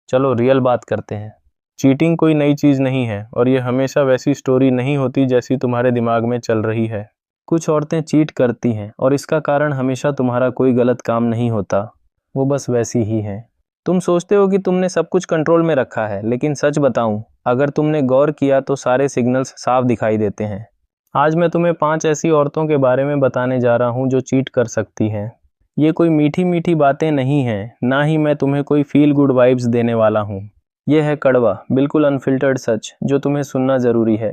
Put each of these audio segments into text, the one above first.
चलो रियल बात करते हैं। चीटिंग कोई नई चीज़ नहीं है और ये हमेशा वैसी स्टोरी नहीं होती जैसी तुम्हारे दिमाग में चल रही है। कुछ औरतें चीट करती हैं और इसका कारण हमेशा तुम्हारा कोई गलत काम नहीं होता, वो बस वैसी ही हैं। तुम सोचते हो कि तुमने सब कुछ कंट्रोल में रखा है, लेकिन सच बताऊं, अगर तुमने गौर किया तो सारे सिग्नल्स साफ दिखाई देते हैं। आज मैं तुम्हें 5 ऐसी औरतों के बारे में बताने जा रहा हूं जो चीट कर सकती हैं। ये कोई मीठी मीठी बातें नहीं हैं, ना ही मैं तुम्हें कोई फील गुड वाइब्स देने वाला हूँ। ये है कड़वा, बिल्कुल अनफिल्टर्ड सच जो तुम्हें सुनना ज़रूरी है।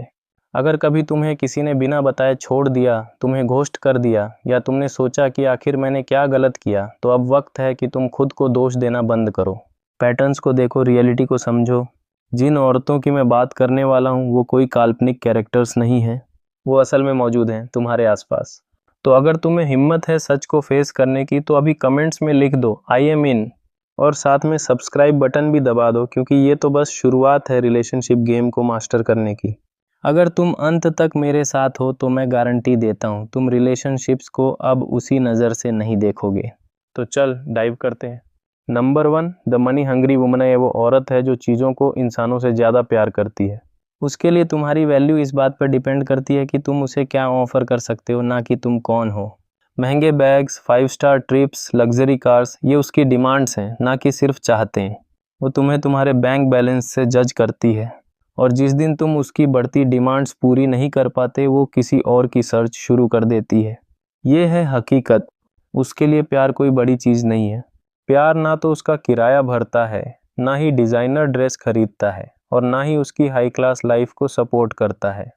अगर कभी तुम्हें किसी ने बिना बताए छोड़ दिया, तुम्हें घोस्ट कर दिया, या तुमने सोचा कि आखिर मैंने क्या गलत किया, तो अब वक्त है कि तुम खुद को दोष देना बंद करो। पैटर्न्स को देखो, रियलिटी को समझो। जिन औरतों की मैं बात करने वाला हूँ वो कोई काल्पनिक कैरेक्टर्स नहीं हैं, वो असल में मौजूद हैं तुम्हारे आसपास। तो अगर तुम्हें हिम्मत है सच को फेस करने की, तो अभी कमेंट्स में लिख दो आई एम इन, और साथ में सब्सक्राइब बटन भी दबा दो, क्योंकि ये तो बस शुरुआत है रिलेशनशिप गेम को मास्टर करने की। अगर तुम अंत तक मेरे साथ हो तो मैं गारंटी देता हूँ तुम रिलेशनशिप्स को अब उसी नज़र से नहीं देखोगे। तो चल डाइव करते हैं। Number 1, the money hungry woman है वो औरत है जो चीज़ों को इंसानों से ज़्यादा प्यार करती है। उसके लिए तुम्हारी वैल्यू इस बात पर डिपेंड करती है कि तुम उसे क्या ऑफर कर सकते हो, ना कि तुम कौन हो। महंगे bags, 5 star trips, luxury cars, ये उसकी डिमांड्स हैं, ना कि सिर्फ चाहते हैं। वो तुम्हें तुम्हारे बैंक बैलेंस से जज करती है, और जिस दिन तुम उसकी बढ़ती डिमांड्स पूरी नहीं कर पाते, वो किसी और की सर्च शुरू कर देती है। ये है हकीकत। उसके लिए प्यार कोई बड़ी चीज़ नहीं है। प्यार ना तो उसका किराया भरता है, ना ही डिज़ाइनर ड्रेस खरीदता है, और ना ही उसकी हाई क्लास लाइफ को सपोर्ट करता है।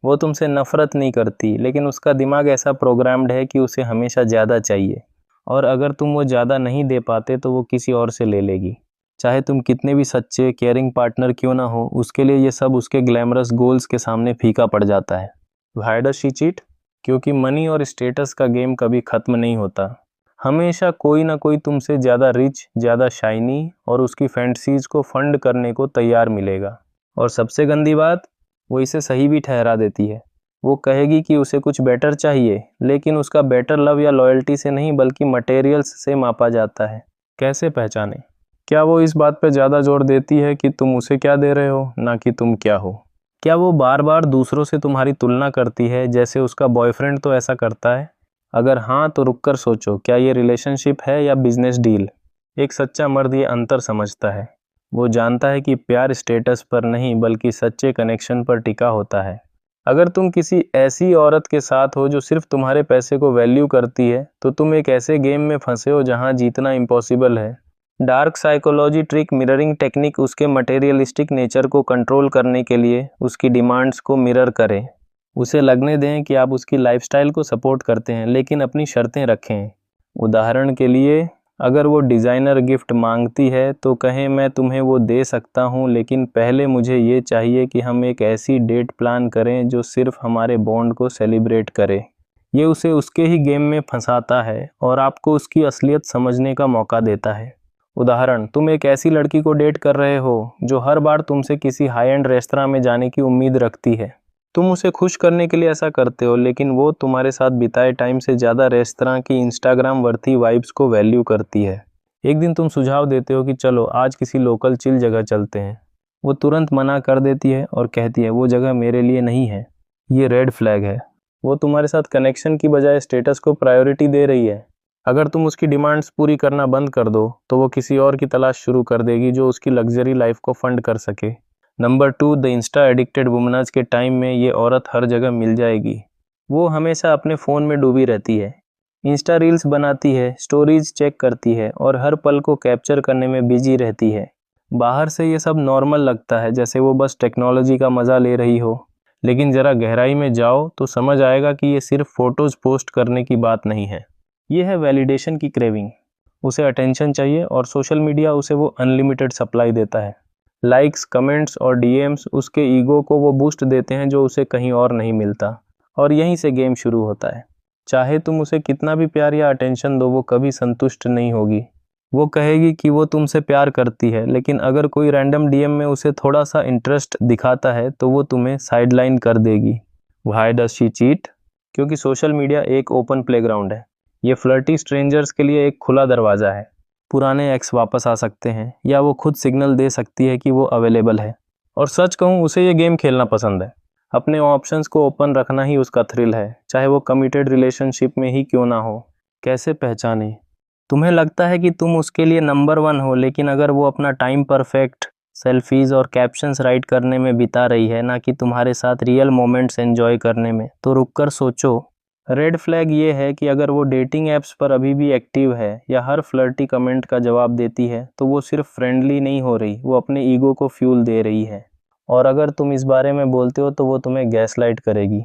वो तुमसे नफ़रत नहीं करती, लेकिन उसका दिमाग ऐसा प्रोग्राम्ड है कि उसे हमेशा ज़्यादा चाहिए, और अगर तुम वो ज़्यादा नहीं दे पाते तो वो किसी और से ले लेगी। चाहे तुम कितने भी सच्चे केयरिंग पार्टनर क्यों ना हो, उसके लिए ये सब उसके ग्लैमरस गोल्स के सामने फीका पड़ जाता है। Why does she cheat? क्योंकि मनी और स्टेटस का गेम कभी ख़त्म नहीं होता। हमेशा कोई ना कोई तुमसे ज़्यादा रिच, ज़्यादा शाइनी और उसकी फैंटसीज़ को फंड करने को तैयार मिलेगा। और सबसे गंदी बात, वो इसे सही भी ठहरा देती है। वो कहेगी कि उसे कुछ बेटर चाहिए, लेकिन उसका बेटर लव या लॉयल्टी से नहीं बल्कि मटेरियल्स से मापा जाता है। कैसे पहचाने? क्या वो इस बात पर ज़्यादा जोर देती है कि तुम उसे क्या दे रहे हो, ना कि तुम क्या हो? क्या वो बार बार दूसरों से तुम्हारी तुलना करती है, जैसे उसका बॉयफ्रेंड तो ऐसा करता है? अगर हाँ, तो रुक कर सोचो, क्या ये रिलेशनशिप है या बिजनेस डील? एक सच्चा मर्द ये अंतर समझता है। वो जानता है कि प्यार स्टेटस पर नहीं बल्कि सच्चे कनेक्शन पर टिका होता है। अगर तुम किसी ऐसी औरत के साथ हो जो सिर्फ तुम्हारे पैसे को वैल्यू करती है, तो तुम एक ऐसे गेम में फंसे हो जहां जीतना इम्पॉसिबल है। Dark psychology trick mirroring technique उसके मटेरियलिस्टिक नेचर को कंट्रोल करने के लिए उसकी डिमांड्स को मिरर करे। उसे लगने दें कि आप उसकी लाइफस्टाइल को सपोर्ट करते हैं, लेकिन अपनी शर्तें रखें। उदाहरण के लिए, अगर वो डिज़ाइनर गिफ्ट मांगती है तो कहें मैं तुम्हें वो दे सकता हूँ, लेकिन पहले मुझे ये चाहिए कि हम एक ऐसी डेट प्लान करें जो सिर्फ हमारे बॉन्ड को सेलिब्रेट करे। ये उसे उसके ही गेम में फंसाता है और आपको उसकी असलियत समझने का मौका देता है। उदाहरण, तुम एक ऐसी लड़की को डेट कर रहे हो जो हर बार तुमसे किसी हाई एंड रेस्तरां में जाने की उम्मीद रखती है। तुम उसे खुश करने के लिए ऐसा करते हो, लेकिन वो तुम्हारे साथ बिताए टाइम से ज़्यादा रेस्तरां की इंस्टाग्राम वर्थी वाइब्स को वैल्यू करती है। एक दिन तुम सुझाव देते हो कि चलो आज किसी लोकल चिल जगह चलते हैं। वो तुरंत मना कर देती है और कहती है वो जगह मेरे लिए नहीं है। ये रेड फ्लैग है। वो तुम्हारे साथ कनेक्शन की बजाय स्टेटस को प्रायोरिटी दे रही है। अगर तुम उसकी डिमांड्स पूरी करना बंद कर दो तो वो किसी और की तलाश शुरू कर देगी जो उसकी लग्जरी लाइफ को फंड कर सके। नंबर 2, द इंस्टा एडिक्टेड वुमनाज के टाइम में ये औरत हर जगह मिल जाएगी। वो हमेशा अपने फ़ोन में डूबी रहती है। इंस्टा रील्स बनाती है, स्टोरीज चेक करती है और हर पल को कैप्चर करने में बिजी रहती है। बाहर से ये सब नॉर्मल लगता है, जैसे वो बस टेक्नोलॉजी का मज़ा ले रही हो, लेकिन ज़रा गहराई में जाओ तो समझ आएगा कि ये सिर्फ फ़ोटोज़ पोस्ट करने की बात नहीं है। ये है वैलिडेशन की क्रेविंग। उसे अटेंशन चाहिए और सोशल मीडिया उसे वो अनलिमिटेड सप्लाई देता है। लाइक्स, कमेंट्स और डीएम्स उसके ईगो को वो बूस्ट देते हैं जो उसे कहीं और नहीं मिलता, और यहीं से गेम शुरू होता है। चाहे तुम उसे कितना भी प्यार या अटेंशन दो, वो कभी संतुष्ट नहीं होगी। वो कहेगी कि वो तुमसे प्यार करती है, लेकिन अगर कोई रैंडम डीएम में उसे थोड़ा सा इंटरेस्ट दिखाता है तो वो तुम्हें साइडलाइन कर देगी। Why does she cheat? क्योंकि सोशल मीडिया एक ओपन प्लेग्राउंड है। ये फ्लर्टी स्ट्रेंजर्स के लिए एक खुला दरवाज़ा है। पुराने एक्स वापस आ सकते हैं या वो खुद सिग्नल दे सकती है कि वो अवेलेबल है। और सच कहूँ, उसे ये गेम खेलना पसंद है। अपने ऑप्शंस को ओपन रखना ही उसका थ्रिल है, चाहे वो कमिटेड रिलेशनशिप में ही क्यों ना हो। कैसे पहचाने? तुम्हें लगता है कि तुम उसके लिए नंबर 1 हो, लेकिन अगर वो अपना टाइम परफेक्ट सेल्फीज और कैप्शंस राइट करने में बिता रही है, ना कि तुम्हारे साथ रियल मोमेंट्स एंजॉय करने में, तो रुककर सोचो। रेड फ्लैग ये है कि अगर वो डेटिंग ऐप्स पर अभी भी एक्टिव है या हर फ्लर्टी कमेंट का जवाब देती है, तो वो सिर्फ फ्रेंडली नहीं हो रही, वो अपने ईगो को फ्यूल दे रही है। और अगर तुम इस बारे में बोलते हो तो वो तुम्हें गैसलाइट करेगी,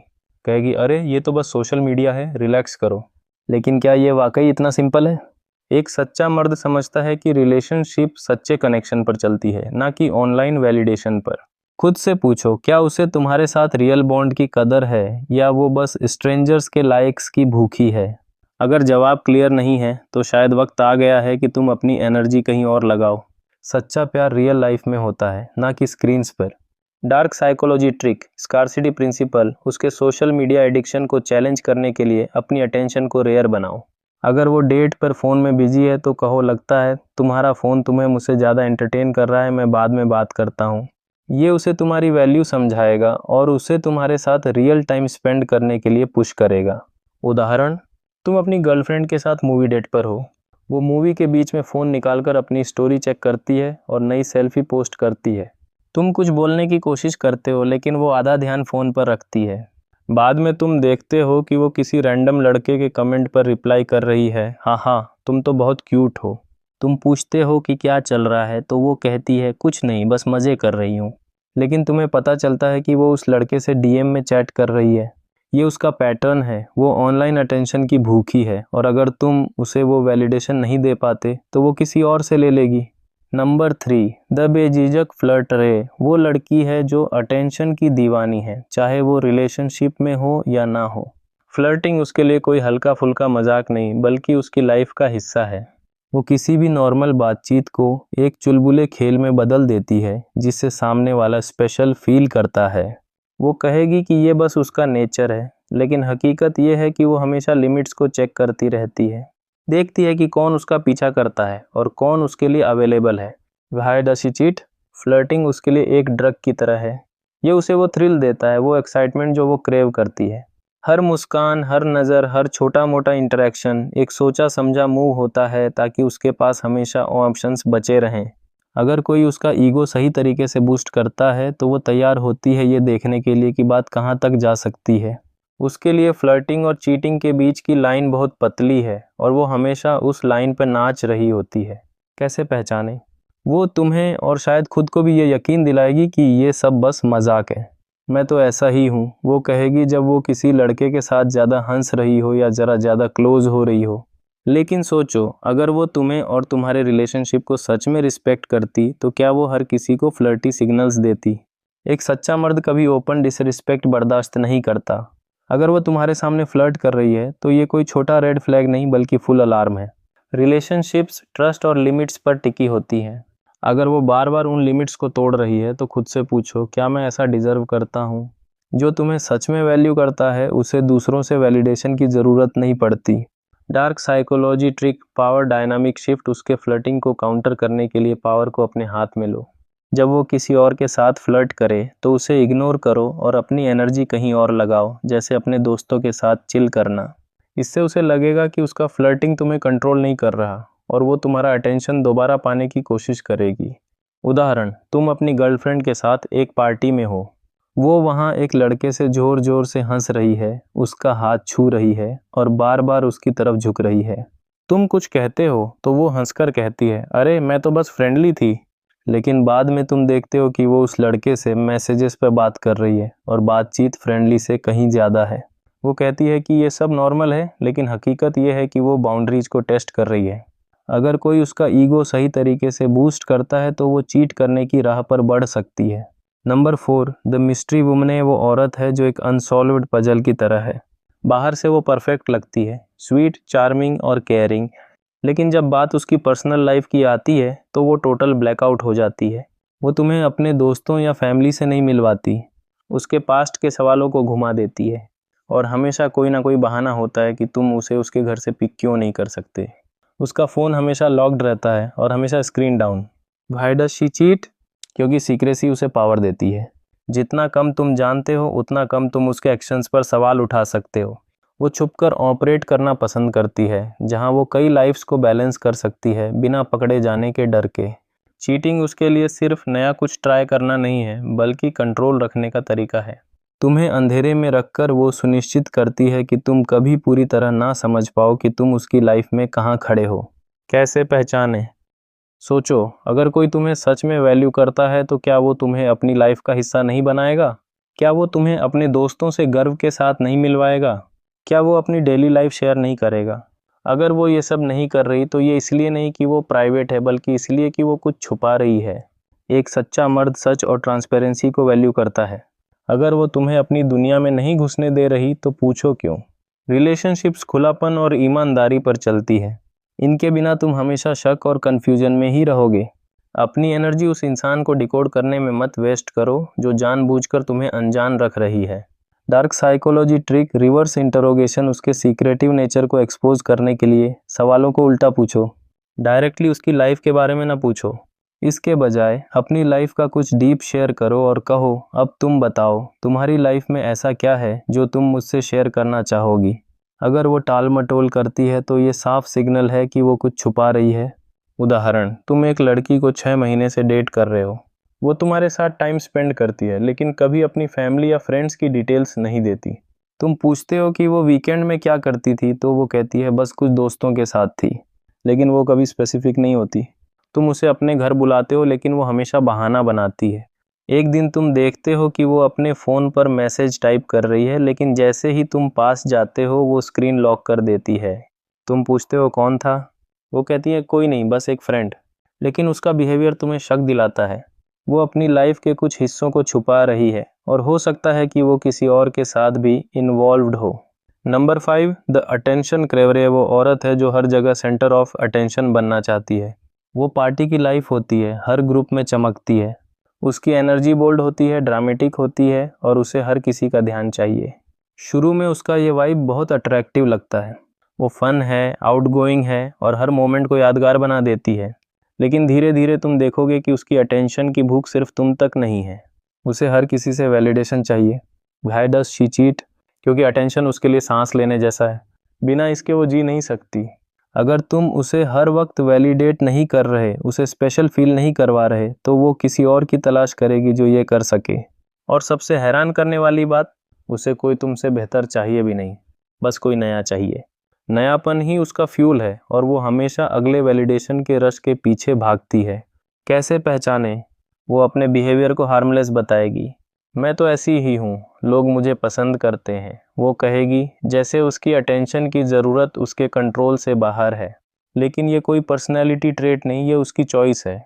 कहेगी अरे ये तो बस सोशल मीडिया है, रिलैक्स करो। लेकिन क्या ये वाकई इतना सिंपल है? एक सच्चा मर्द समझता है कि रिलेशनशिप सच्चे कनेक्शन पर चलती है, ना कि ऑनलाइन वैलिडेशन पर। खुद से पूछो, क्या उसे तुम्हारे साथ रियल बॉन्ड की कदर है या वो बस स्ट्रेंजर्स के लाइक्स की भूखी है? अगर जवाब क्लियर नहीं है तो शायद वक्त आ गया है कि तुम अपनी एनर्जी कहीं और लगाओ। सच्चा प्यार रियल लाइफ में होता है, ना कि स्क्रीन्स पर। Dark psychology trick, scarcity principle, उसके सोशल मीडिया एडिक्शन को चैलेंज करने के लिए अपनी अटेंशन को रेयर बनाओ। अगर वो डेट पर फ़ोन में बिजी है तो कहो, लगता है तुम्हारा फ़ोन तुम्हें मुझसे ज़्यादा एंटरटेन कर रहा है, मैं बाद में बात करता हूँ। ये उसे तुम्हारी वैल्यू समझाएगा और उसे तुम्हारे साथ रियल टाइम स्पेंड करने के लिए पुश करेगा। उदाहरण, तुम अपनी गर्लफ्रेंड के साथ मूवी डेट पर हो। वो मूवी के बीच में फ़ोन निकालकर अपनी स्टोरी चेक करती है और नई सेल्फी पोस्ट करती है। तुम कुछ बोलने की कोशिश करते हो, लेकिन वो आधा ध्यान फ़ोन पर रखती है। बाद में तुम देखते हो कि वो किसी रैंडम लड़के के कमेंट पर रिप्लाई कर रही है, हाँ हाँ तुम तो बहुत क्यूट हो। तुम पूछते हो कि क्या चल रहा है, तो वो कहती है कुछ नहीं, बस मज़े कर रही हूँ। लेकिन तुम्हें पता चलता है कि वो उस लड़के से डीएम में चैट कर रही है। ये उसका पैटर्न है, वो ऑनलाइन अटेंशन की भूखी है, और अगर तुम उसे वो वैलिडेशन नहीं दे पाते तो वो किसी और से ले लेगी। नंबर 3, द बेझिझक फ्लर्टरे, वो लड़की है जो अटेंशन की दीवानी है, चाहे वो रिलेशनशिप में हो या ना हो। फ्लर्टिंग उसके लिए कोई हल्का फुल्का मजाक नहीं, बल्कि उसकी लाइफ का हिस्सा है। वो किसी भी नॉर्मल बातचीत को एक चुलबुले खेल में बदल देती है, जिससे सामने वाला स्पेशल फील करता है। वो कहेगी कि ये बस उसका नेचर है, लेकिन हकीकत ये है कि वो हमेशा लिमिट्स को चेक करती रहती है। देखती है कि कौन उसका पीछा करता है और कौन उसके लिए अवेलेबल है। Why does she cheat? Flirting उसके लिए एक ड्रग की तरह है। ये उसे वो थ्रिल देता है, वो एक्साइटमेंट जो वो क्रेव करती है। हर मुस्कान, हर नज़र, हर छोटा मोटा इंटरेक्शन एक सोचा समझा मूव होता है, ताकि उसके पास हमेशा ऑप्शंस बचे रहें। अगर कोई उसका ईगो सही तरीके से बूस्ट करता है तो वो तैयार होती है ये देखने के लिए कि बात कहाँ तक जा सकती है। उसके लिए फ्लर्टिंग और चीटिंग के बीच की लाइन बहुत पतली है, और वो हमेशा उस लाइन पर नाच रही होती है। कैसे पहचाने? वो तुम्हें और शायद खुद को भी ये यकीन दिलाएगी कि ये सब बस मजाक है। मैं तो ऐसा ही हूँ, वो कहेगी जब वो किसी लड़के के साथ ज़्यादा हंस रही हो या ज़रा ज़्यादा क्लोज हो रही हो। लेकिन सोचो, अगर वो तुम्हें और तुम्हारे रिलेशनशिप को सच में रिस्पेक्ट करती तो क्या वो हर किसी को फ्लर्टी सिग्नल्स देती? एक सच्चा मर्द कभी ओपन डिसरिस्पेक्ट बर्दाश्त नहीं करता। अगर वो तुम्हारे सामने फ्लर्ट कर रही है तो ये कोई छोटा रेड फ्लैग नहीं, बल्कि फुल अलार्म है। रिलेशनशिप्स ट्रस्ट और लिमिट्स पर टिकी होती हैं। अगर वो बार बार उन लिमिट्स को तोड़ रही है तो खुद से पूछो, क्या मैं ऐसा डिजर्व करता हूँ? जो तुम्हें सच में वैल्यू करता है उसे दूसरों से वैलिडेशन की ज़रूरत नहीं पड़ती। Dark psychology trick, power dynamic shift, उसके फ्लर्टिंग को काउंटर करने के लिए पावर को अपने हाथ में लो। जब वो किसी और के साथ फ्लर्ट करे तो उसे इग्नोर करो और अपनी एनर्जी कहीं और लगाओ, जैसे अपने दोस्तों के साथ चिल करना। इससे उसे लगेगा कि उसका फ्लर्टिंग तुम्हें कंट्रोल नहीं कर रहा, और वो तुम्हारा अटेंशन दोबारा पाने की कोशिश करेगी। उदाहरण, तुम अपनी गर्लफ्रेंड के साथ एक पार्टी में हो। वो वहाँ एक लड़के से ज़ोर ज़ोर से हंस रही है, उसका हाथ छू रही है और बार बार उसकी तरफ झुक रही है। तुम कुछ कहते हो तो वो हंसकर कहती है, अरे मैं तो बस फ्रेंडली थी। लेकिन बाद में तुम देखते हो कि वो उस लड़के से मैसेजेस पर बात कर रही है और बातचीत फ्रेंडली से कहीं ज़्यादा है। वो कहती है कि ये सब नॉर्मल है, लेकिन हकीकत ये है कि वो बाउंड्रीज को टेस्ट कर रही है। अगर कोई उसका ईगो सही तरीके से बूस्ट करता है तो वो चीट करने की राह पर बढ़ सकती है। नंबर 4, द मिस्ट्री वुमन, वो औरत है जो एक अनसॉल्व्ड पजल की तरह है। बाहर से वो परफेक्ट लगती है, स्वीट, चार्मिंग और केयरिंग, लेकिन जब बात उसकी पर्सनल लाइफ की आती है तो वो टोटल ब्लैकआउट हो जाती है। वो तुम्हें अपने दोस्तों या फैमिली से नहीं मिलवाती, उसके पास्ट के सवालों को घुमा देती है, और हमेशा कोई ना कोई बहाना होता है कि तुम उसे उसके घर से पिक क्यों नहीं कर सकते। उसका फ़ोन हमेशा लॉक्ड रहता है और हमेशा screen down. Why does she cheat? क्योंकि सीक्रेसी उसे पावर देती है। जितना कम तुम जानते हो उतना कम तुम उसके एक्शंस पर सवाल उठा सकते हो। वो छुपकर ऑपरेट करना पसंद करती है, जहां वो कई लाइफ्स को बैलेंस कर सकती है बिना पकड़े जाने के डर के। चीटिंग उसके लिए सिर्फ नया कुछ ट्राई करना नहीं है, बल्कि कंट्रोल रखने का तरीका है। तुम्हें अंधेरे में रखकर वो सुनिश्चित करती है कि तुम कभी पूरी तरह ना समझ पाओ कि तुम उसकी लाइफ में कहाँ खड़े हो। कैसे पहचाने? सोचो, अगर कोई तुम्हें सच में वैल्यू करता है तो क्या वो तुम्हें अपनी लाइफ का हिस्सा नहीं बनाएगा? क्या वो तुम्हें अपने दोस्तों से गर्व के साथ नहीं मिलवाएगा? क्या वो अपनी डेली लाइफ शेयर नहीं करेगा? अगर वो ये सब नहीं कर रही तो ये इसलिए नहीं कि वो प्राइवेट है, बल्कि इसलिए कि वो कुछ छुपा रही है। एक सच्चा मर्द सच और ट्रांसपेरेंसी को वैल्यू करता है। अगर वो तुम्हें अपनी दुनिया में नहीं घुसने दे रही तो पूछो क्यों। रिलेशनशिप्स खुलापन और ईमानदारी पर चलती है। इनके बिना तुम हमेशा शक और कन्फ्यूजन में ही रहोगे। अपनी एनर्जी उस इंसान को डिकोड करने में मत वेस्ट करो जो जानबूझकर तुम्हें अनजान रख रही है। Dark psychology trick reverse interrogation उसके सीक्रेटिव नेचर को एक्सपोज करने के लिए सवालों को उल्टा पूछो। डायरेक्टली उसकी लाइफ के बारे में ना पूछो। इसके बजाय अपनी लाइफ का कुछ डीप शेयर करो और कहो, अब तुम बताओ, तुम्हारी लाइफ में ऐसा क्या है जो तुम मुझसे शेयर करना चाहोगी। अगर वो टाल मटोल करती है तो ये साफ सिग्नल है कि वो कुछ छुपा रही है। उदाहरण, तुम एक लड़की को 6 महीने से डेट कर रहे हो। वो तुम्हारे साथ टाइम स्पेंड करती है, लेकिन कभी अपनी फैमिली या फ्रेंड्स की डिटेल्स नहीं देती। तुम पूछते हो कि वो वीकेंड में क्या करती थी तो वो कहती है बस कुछ दोस्तों के साथ थी, लेकिन वो कभी स्पेसिफिक नहीं होती। तुम उसे अपने घर बुलाते हो, लेकिन वो हमेशा बहाना बनाती है। एक दिन तुम देखते हो कि वो अपने फ़ोन पर मैसेज टाइप कर रही है, लेकिन जैसे ही तुम पास जाते हो वो स्क्रीन लॉक कर देती है। तुम पूछते हो कौन था? वो कहती है कोई नहीं, बस एक फ्रेंड। लेकिन उसका बिहेवियर तुम्हें शक दिलाता है। वो अपनी लाइफ के कुछ हिस्सों को छुपा रही है और हो सकता है कि वो किसी और के साथ भी इन्वॉल्व्ड हो। नंबर 5, द अटेंशन क्रेवर है वो औरत है जो हर जगह सेंटर ऑफ अटेंशन बनना चाहती है। वो पार्टी की लाइफ होती है, हर ग्रुप में चमकती है। उसकी एनर्जी बोल्ड होती है, ड्रामेटिक होती है और उसे हर किसी का ध्यान चाहिए। शुरू में उसका ये वाइब बहुत अट्रैक्टिव लगता है। वो फन है, आउटगोइंग है और हर मोमेंट को यादगार बना देती है। लेकिन धीरे धीरे तुम देखोगे कि उसकी अटेंशन की भूख सिर्फ तुम तक नहीं है। उसे हर किसी से वैलिडेशन चाहिए। Why does she cheat? क्योंकि अटेंशन उसके लिए सांस लेने जैसा है। बिना इसके वो जी नहीं सकती। अगर तुम उसे हर वक्त वैलिडेट नहीं कर रहे, उसे स्पेशल फील नहीं करवा रहे, तो वो किसी और की तलाश करेगी जो ये कर सके। और सबसे हैरान करने वाली बात, उसे कोई तुमसे बेहतर चाहिए भी नहीं, बस कोई नया चाहिए। नयापन ही उसका फ्यूल है और वो हमेशा अगले वैलिडेशन के रश के पीछे भागती है। कैसे पहचाने? वो अपने बिहेवियर को हार्मलेस बताएगी। मैं तो ऐसी ही हूँ, लोग मुझे पसंद करते हैं, वो कहेगी, जैसे उसकी अटेंशन की ज़रूरत उसके कंट्रोल से बाहर है। लेकिन ये कोई पर्सनैलिटी ट्रेट नहीं, ये उसकी चॉइस है।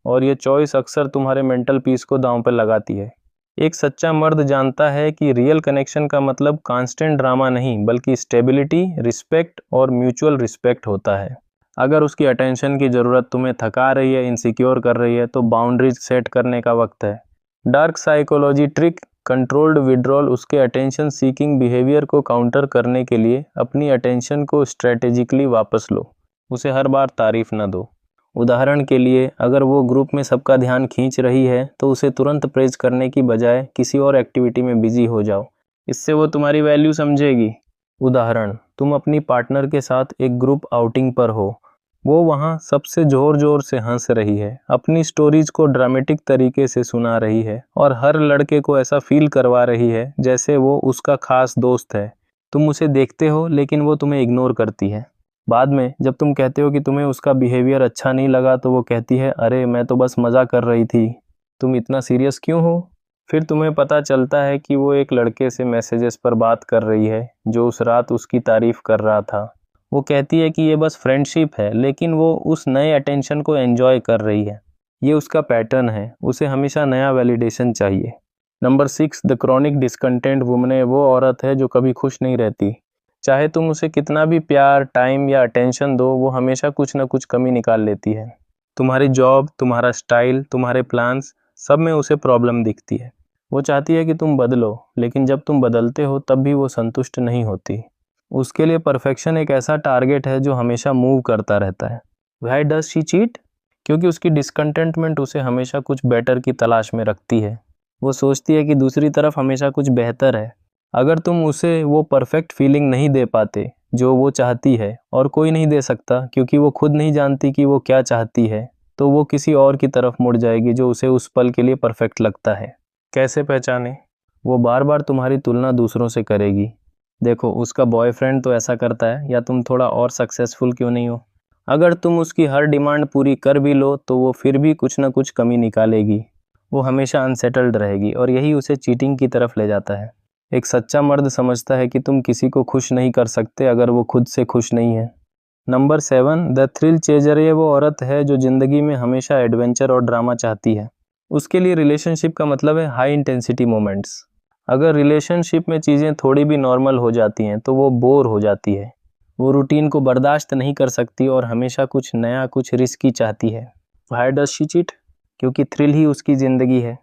और ये चॉइस अक्सर तुम्हारे मेंटल पीस को दांव पर लगाती है। एक सच्चा मर्द जानता है कि रियल कनेक्शन का मतलब कांस्टेंट ड्रामा नहीं, बल्कि स्टेबिलिटी, रिस्पेक्ट और म्यूचुअल रिस्पेक्ट होता है। अगर उसकी अटेंशन की ज़रूरत तुम्हें थका रही है, इनसिक्योर कर रही है, तो बाउंड्रीज सेट करने का वक्त है। Dark psychology trick controlled withdrawal उसके अटेंशन सीकिंग बिहेवियर को काउंटर करने के लिए अपनी अटेंशन को स्ट्रेटेजिकली वापस लो। उसे हर बार तारीफ न दो। उदाहरण के लिए, अगर वो ग्रुप में सबका ध्यान खींच रही है तो उसे तुरंत प्रेज करने की बजाय किसी और एक्टिविटी में बिजी हो जाओ। इससे वो तुम्हारी वैल्यू समझेगी। उदाहरण, तुम अपनी पार्टनर के साथ एक ग्रुप आउटिंग पर हो। वो वहाँ सबसे जोर जोर से हंस रही है, अपनी स्टोरीज को ड्रामेटिक तरीके से सुना रही है और हर लड़के को ऐसा फील करवा रही है जैसे वो उसका खास दोस्त है। तुम उसे देखते हो, लेकिन वो तुम्हें इग्नोर करती है। बाद में जब तुम कहते हो कि तुम्हें उसका बिहेवियर अच्छा नहीं लगा तो वो कहती है, अरे मैं तो बस मज़ा कर रही थी, तुम इतना सीरियस क्यों हो? फिर तुम्हें पता चलता है कि वो एक लड़के से मैसेजेस पर बात कर रही है जो उस रात उसकी तारीफ कर रहा था। वो कहती है कि ये बस फ्रेंडशिप है, लेकिन वो उस नए अटेंशन को एंजॉय कर रही है। ये उसका पैटर्न है, उसे हमेशा नया वैलिडेशन चाहिए। Number 6, the chronic discontent woman है वो औरत है जो कभी खुश नहीं रहती। चाहे तुम उसे कितना भी प्यार, टाइम या अटेंशन दो, वो हमेशा कुछ ना कुछ कमी निकाल लेती है। तुम्हारी जॉब, तुम्हारा स्टाइल, तुम्हारे प्लान्स, सब में उसे प्रॉब्लम दिखती है। वो चाहती है कि तुम बदलो, लेकिन जब तुम बदलते हो तब भी वो संतुष्ट नहीं होती। उसके लिए परफेक्शन एक ऐसा टारगेट है जो हमेशा मूव करता रहता है। Why does she cheat? क्योंकि उसकी डिसकंटेंटमेंट उसे हमेशा कुछ बेटर की तलाश में रखती है। वो सोचती है कि दूसरी तरफ हमेशा कुछ बेहतर है। अगर तुम उसे वो परफेक्ट फीलिंग नहीं दे पाते जो वो चाहती है, और कोई नहीं दे सकता क्योंकि वो खुद नहीं जानती कि वो क्या चाहती है, तो वो किसी और की तरफ मुड़ जाएगी जो उसे उस पल के लिए परफेक्ट लगता है। कैसे पहचाने? वो बार बार तुम्हारी तुलना दूसरों से करेगी। देखो, उसका बॉयफ्रेंड तो ऐसा करता है, या तुम थोड़ा और सक्सेसफुल क्यों नहीं हो? अगर तुम उसकी हर डिमांड पूरी कर भी लो तो वो फिर भी कुछ ना कुछ कमी निकालेगी। वो हमेशा अनसेटल्ड रहेगी और यही उसे चीटिंग की तरफ ले जाता है। एक सच्चा मर्द समझता है कि तुम किसी को खुश नहीं कर सकते अगर वो खुद से खुश नहीं है। Number 7, the thrill chaser. ये वो औरत है जो ज़िंदगी में हमेशा एडवेंचर और ड्रामा चाहती है। उसके लिए रिलेशनशिप का मतलब है हाई इंटेंसिटी मोमेंट्स। अगर रिलेशनशिप में चीज़ें थोड़ी भी नॉर्मल हो जाती हैं तो वो बोर हो जाती है। वो रूटीन को बर्दाश्त नहीं कर सकती और हमेशा कुछ नया, कुछ रिस्की चाहती है। Why does she cheat? क्योंकि थ्रिल ही उसकी ज़िंदगी है।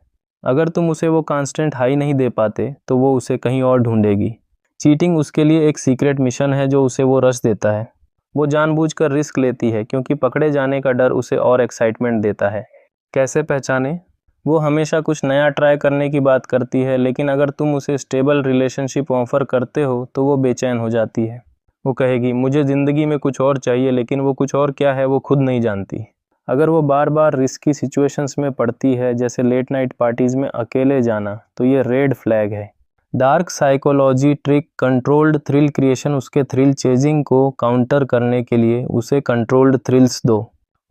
अगर तुम उसे वो कांस्टेंट हाई नहीं दे पाते तो वो उसे कहीं और ढूंढेगी। चीटिंग उसके लिए एक सीक्रेट मिशन है जो उसे वो रश देता है। वो जानबूझकर रिस्क लेती है क्योंकि पकड़े जाने का डर उसे और एक्साइटमेंट देता है। कैसे पहचाने? वो हमेशा कुछ नया ट्राई करने की बात करती है, लेकिन अगर तुम उसे स्टेबल रिलेशनशिप ऑफर करते हो तो वो बेचैन हो जाती है। वो कहेगी मुझे ज़िंदगी में कुछ और चाहिए, लेकिन वो कुछ और क्या है वो खुद नहीं जानती। अगर वो बार बार रिस्की सिचुएशंस में पड़ती है, जैसे लेट नाइट पार्टीज़ में अकेले जाना, तो ये रेड फ्लैग है। Dark psychology trick controlled thrill creation. उसके थ्रिल चेजिंग को काउंटर करने के लिए उसे कंट्रोल्ड थ्रिल्स दो।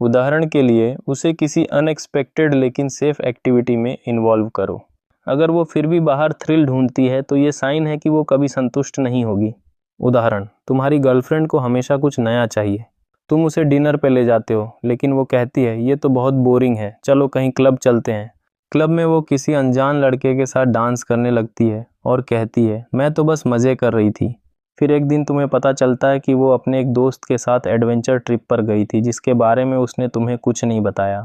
उदाहरण के लिए, उसे किसी अनएक्सपेक्टेड लेकिन सेफ एक्टिविटी में इन्वॉल्व करो। अगर वो फिर भी बाहर थ्रिल ढूंढती है तो ये साइन है कि वो कभी संतुष्ट नहीं होगी। उदाहरण, तुम्हारी गर्लफ्रेंड को हमेशा कुछ नया चाहिए। तुम उसे डिनर पे ले जाते हो, लेकिन वो कहती है ये तो बहुत बोरिंग है, चलो कहीं क्लब चलते हैं। क्लब में वो किसी अनजान लड़के के साथ डांस करने लगती है और कहती है मैं तो बस मज़े कर रही थी। फिर एक दिन तुम्हें पता चलता है कि वो अपने एक दोस्त के साथ एडवेंचर ट्रिप पर गई थी जिसके बारे में उसने तुम्हें कुछ नहीं बताया।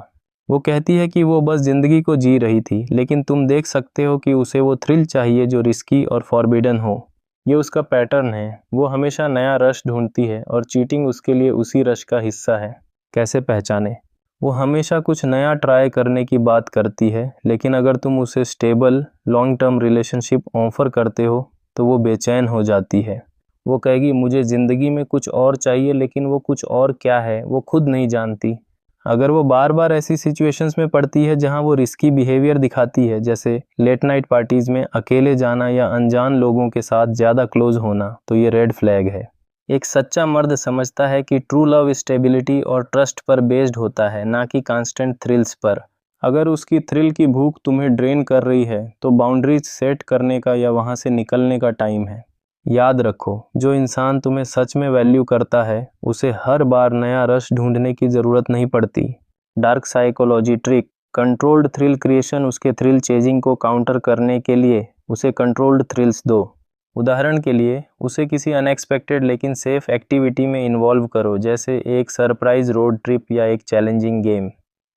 वो कहती है कि वो बस ज़िंदगी को जी रही थी, लेकिन तुम देख सकते हो कि उसे वो थ्रिल चाहिए जो रिस्की और फॉरबिडन हो। ये उसका पैटर्न है। वो हमेशा नया रश ढूंढती है और चीटिंग उसके लिए उसी रश का हिस्सा है। कैसे पहचाने? वो हमेशा कुछ नया ट्राई करने की बात करती है, लेकिन अगर तुम उसे stable long term relationship offer करते हो तो वो बेचैन हो जाती है। वो कहेगी मुझे ज़िंदगी में कुछ और चाहिए, लेकिन वो कुछ और क्या है वो खुद नहीं जानती। अगर वो बार बार ऐसी सिचुएशंस में पड़ती है जहां वो रिस्की बिहेवियर दिखाती है, जैसे लेट नाइट पार्टीज़ में अकेले जाना या अनजान लोगों के साथ ज़्यादा क्लोज होना, तो ये रेड फ्लैग है। एक सच्चा मर्द समझता है कि ट्रू लव स्टेबिलिटी और ट्रस्ट पर बेस्ड होता है, ना कि कांस्टेंट थ्रिल्स पर। अगर उसकी थ्रिल की भूख तुम्हें ड्रेन कर रही है तो बाउंड्रीज सेट करने का या वहाँ से निकलने का टाइम है। याद रखो, जो इंसान तुम्हें सच में वैल्यू करता है उसे हर बार नया रश ढूंढने की ज़रूरत नहीं पड़ती। Dark psychology trick controlled thrill creation. उसके थ्रिल चेजिंग को काउंटर करने के लिए उसे कंट्रोल्ड थ्रिल्स दो। उदाहरण के लिए, उसे किसी अनएक्सपेक्टेड लेकिन सेफ एक्टिविटी में इन्वॉल्व करो, जैसे एक सरप्राइज रोड ट्रिप या एक चैलेंजिंग गेम।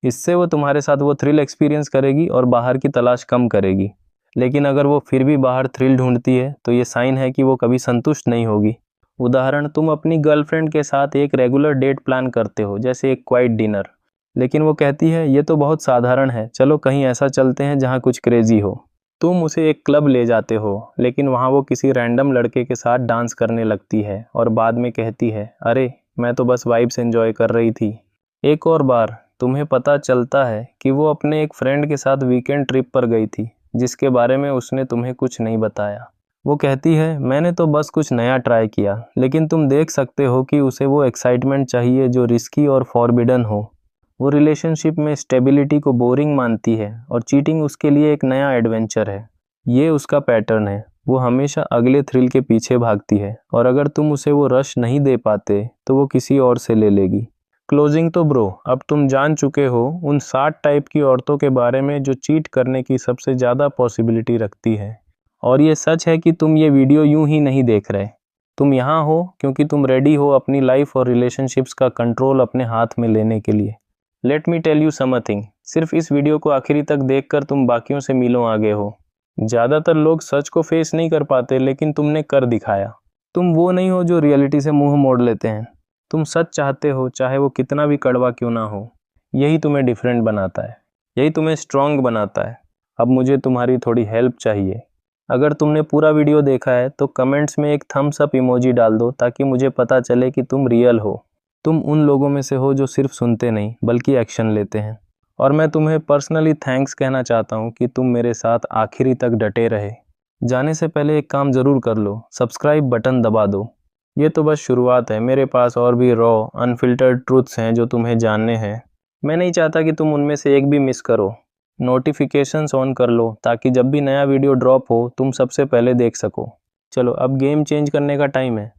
इससे वो तुम्हारे साथ वो थ्रिल एक्सपीरियंस करेगी और बाहर की तलाश कम करेगी। लेकिन अगर वो फिर भी बाहर थ्रिल ढूंढती है तो ये साइन है कि वो कभी संतुष्ट नहीं होगी। उदाहरण, तुम अपनी गर्लफ्रेंड के साथ एक रेगुलर डेट प्लान करते हो, जैसे एक क्वाइट डिनर, लेकिन वो कहती है ये तो बहुत साधारण है, चलो कहीं ऐसा चलते हैं जहाँ कुछ क्रेजी हो। तुम उसे एक क्लब ले जाते हो, लेकिन वहाँ वो किसी रैंडम लड़के के साथ डांस करने लगती है और बाद में कहती है अरे मैं तो बस वाइब्स एंजॉय कर रही थी। एक और बार तुम्हें पता चलता है कि वो अपने एक फ्रेंड के साथ वीकेंड ट्रिप पर गई थी जिसके बारे में उसने तुम्हें कुछ नहीं बताया। वो कहती है मैंने तो बस कुछ नया ट्राई किया, लेकिन तुम देख सकते हो कि उसे वो एक्साइटमेंट चाहिए जो रिस्की और फॉरबिडन हो। वो रिलेशनशिप में स्टेबिलिटी को बोरिंग मानती है और चीटिंग उसके लिए एक नया एडवेंचर है। ये उसका पैटर्न है। वो हमेशा अगले थ्रिल के पीछे भागती है और अगर तुम उसे वो रश नहीं दे पाते तो वो किसी और से ले लेगी। क्लोजिंग तो ब्रो, अब तुम जान चुके हो उन 60 टाइप की औरतों के बारे में जो चीट करने की सबसे ज़्यादा पॉसिबिलिटी रखती है। और ये सच है कि तुम ये वीडियो यूं ही नहीं देख रहे। तुम यहाँ हो क्योंकि तुम रेडी हो अपनी लाइफ और रिलेशनशिप्स का कंट्रोल अपने हाथ में लेने के लिए। Let me tell you something, सिर्फ इस वीडियो को आखिरी तक देखकर तुम बाकियों से मीलों आगे हो। ज़्यादातर लोग सच को फेस नहीं कर पाते, लेकिन तुमने कर दिखाया। तुम वो नहीं हो जो रियलिटी से मुंह मोड़ लेते हैं। तुम सच चाहते हो, चाहे वो कितना भी कड़वा क्यों ना हो। यही तुम्हें डिफरेंट बनाता है, यही तुम्हें स्ट्रांग बनाता है। अब मुझे तुम्हारी थोड़ी हेल्प चाहिए। अगर तुमने पूरा वीडियो देखा है तो कमेंट्स में एक थम्स अप इमोजी डाल दो, ताकि मुझे पता चले कि तुम रियल हो। तुम उन लोगों में से हो जो सिर्फ सुनते नहीं बल्कि एक्शन लेते हैं। और मैं तुम्हें पर्सनली थैंक्स कहना चाहता हूँ कि तुम मेरे साथ आखिरी तक डटे रहे। जाने से पहले एक काम ज़रूर कर लो, सब्सक्राइब बटन दबा दो। ये तो बस शुरुआत है, मेरे पास और भी रॉ अनफिल्टर्ड ट्रूथ्स हैं जो तुम्हें जानने हैं। मैं नहीं चाहता कि तुम उनमें से एक भी मिस करो। नोटिफिकेशंस ऑन कर लो ताकि जब भी नया वीडियो ड्रॉप हो तुम सबसे पहले देख सको। चलो अब गेम चेंज करने का टाइम है।